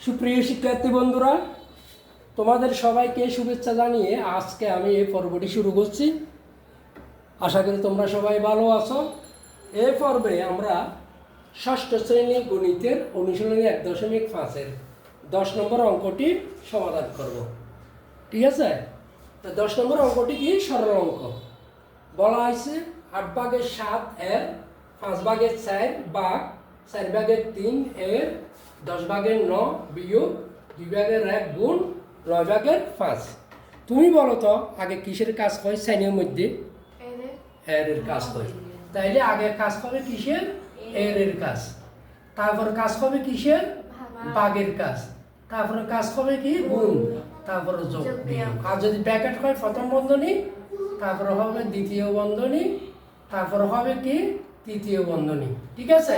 সুপ্রিয় শিক্ষার্থী বন্ধুরা, তোমাদের সবাইকে শুভেচ্ছা জানিয়ে আজকে আমি এই পর্বটি শুরু করছি। আশা করি তোমরা সবাই ভালো আছো। এই পর্বে আমরা ষষ্ঠ শ্রেণীর গণিতের অনুশীলনী 1.5-এর 10 নম্বর অঙ্কটি সমাধান করব। ঠিক আছে? তো 10 নম্বর অঙ্কটি কি? সরল অঙ্ক। বলা হয়েছে 8/7 এর 5/4 ভাগ 4/3 এর 10/9 বিয়োগ 2/1 গুণ 9/5। তুমি বলো তো আগে কিসের কাজ হয়? শ্রেণীর মধ্যে এর কাজ হয়। তাইলে আগে কাজ হবে কিসের? এর কাজ। তারপর কাজ হবে কিসের? ভাগের কাজ। তারপরে কাজ হবে কি? গুণ। তারপরে যোগ বিয়োগ। আর যদি ব্র্যাকেট হয় প্রথম বন্ধনী, তারপরে হবে দ্বিতীয় বন্ধনী, তারপরে হবে কি? তৃতীয় বন্ধনী। ঠিক আছে?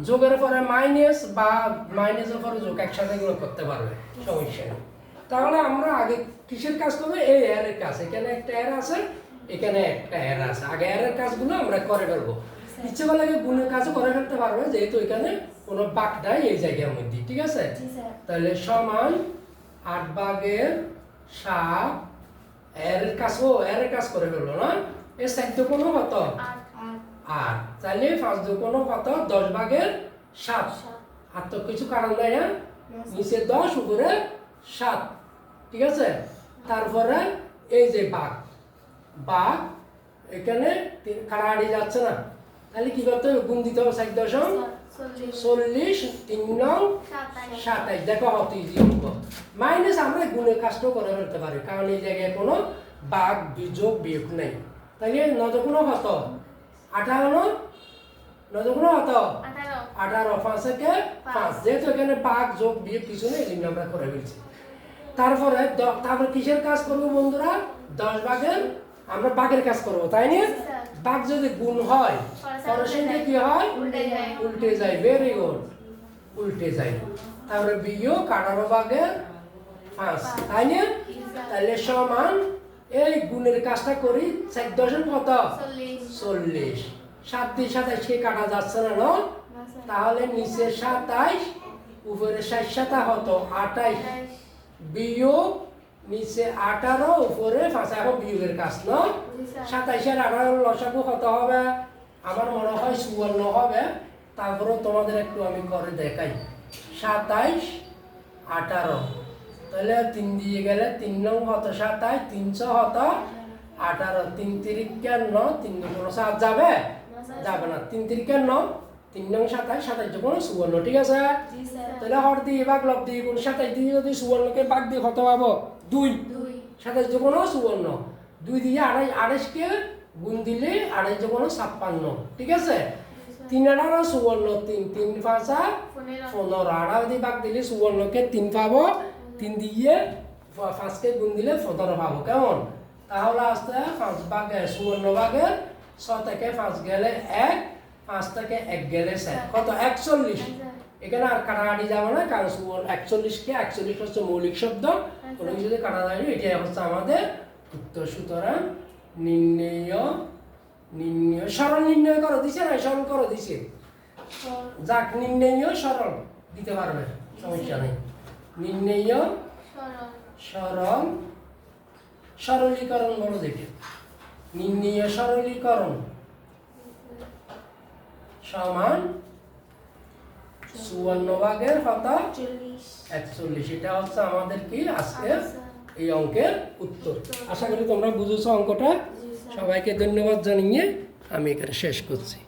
যোগের পরে মাইনাস বা মাইনাসের পরে যোগ একসাথে এগুলো করতে পারবে, সমস্যা নেই। তাহলে আমরা আগে কিসের কাজ করবো? এই এর কাজ। এখানে একটা এর আছে, এখানে একটা এর আছে। আগে এর কাজগুলো আমরা করে ফেলবো। ইচ্ছে করলে গুণের কাজও করে ফেলতে পারবে, যেহেতু এখানে কোনো বাক নাই এই জায়গার মধ্যে। ঠিক আছে? তাহলে সমান 8/7 এর কাজ। ও এর কাজ করে ফেললো না? এর 4 কোনো কত? 8। তাহলে 5 কোনো কত? 10/7। আর তো কিছু কারণ নাই, হ্যাঁ? নিচে 10 উপরে 7। ঠিক আছে? তারপরে এই যে ভাগ এখানে কাটাকাটি যাচ্ছে না, তাহলে কি করতে হবে? গুণ দিতে হবে 4.40 3 9 27। দেখো হত ইজি অঙ্ক। মাইনাস আমরা গুণের কাজটাও করে ফেলতে পারি, কারণ এই জায়গায় কোনো ভাগ যোগ বিয়োগ নেই। তাহলে 9 কোনো কত? 58। 9 কোনো কত? 18। 5 থেকে 5, যেহেতু এখানে ভাগ যোগ বিয়োগ কিছু নেই, এই জন্য আমরা করে ফেলছি। তারপরে কিসের কাজ করবো বন্ধুরা? 10 আমরা ভাগের কাজ করব, তাই না? ভাগ যদি গুণ হয় পরশীতে কি হয়? উল্টে যায়। ভেরি গুড, উল্টে যায়। তারপরে বিয়োগ 18/5, তাই না? তাহলে সমান এই গুণের কাজটা করি। 4 কত? 40। 7 দিয়ে 27 কাটা যাচ্ছে না, না? তাহলে নিচে 27 উপরে 7 হতো 28 বিয়োগ নিচে 18 উপরে 5। এখন বিয়োগের কাজ, না? 27 আর 18 লসাগু কত হবে? আমার মনে হয় 54 হবে। তারপরে তোমাদের একটু আমি করে দেখাই। 27 18, তাহলে 3 দিয়ে গেলে 3 নং কত? 27 300 হতো 18। 3 3 9 3 কোনো 7 যাবে? যাবে না। 3 3 9 3 নং 27 27 কোনো 54। ঠিক আছে? তাহলে হর দিয়ে ভাগ লব দিয়ে গুণ 27 দিয়ে যদি 54কে ভাগ দিয়ে কত পাবো? 2। 27 কোনো 54। 2 দিয়ে 28 কে গুণ দিলে 28 কোনো 56। ঠিক আছে? 3 18 54 3 3 5 15। 18 দিয়ে ভাগ দিলে 54কে 3 পাবো, 3 দিয়ে 5 কে গুণ দিলে 15 পাবো। কেমন? তাহলে আসতে 5/54 6 থেকে 5 গেলে 1, 5 থেকে 1 গেলে 7 কত? 41। এখানে আর কাটাকাটি যাবে না, কারণ 41 হচ্ছে মৌলিক শব্দ, কোনো কিছু যদি কাটা যায়নি। এটাই হচ্ছে আমাদের উত্তর। সুতরাং নির্ণয় সরল নির্ণয় করো দিছে না? সরল করো দিছে, যাক নির্ণয় সরল দিতে পারবে, সমস্যা নেই। নির্ণয় সরল সরলীকরণ বলো দেখে। নির্ণয় সরলীকরণ সমান 54/কত? 41। এটা হচ্ছে আমাদের কি আজকে এই অঙ্কের উত্তর। আশা করি তোমরা বুঝেছো অঙ্কটা। সবাইকে ধন্যবাদ জানিয়ে আমি এখানে শেষ করছি।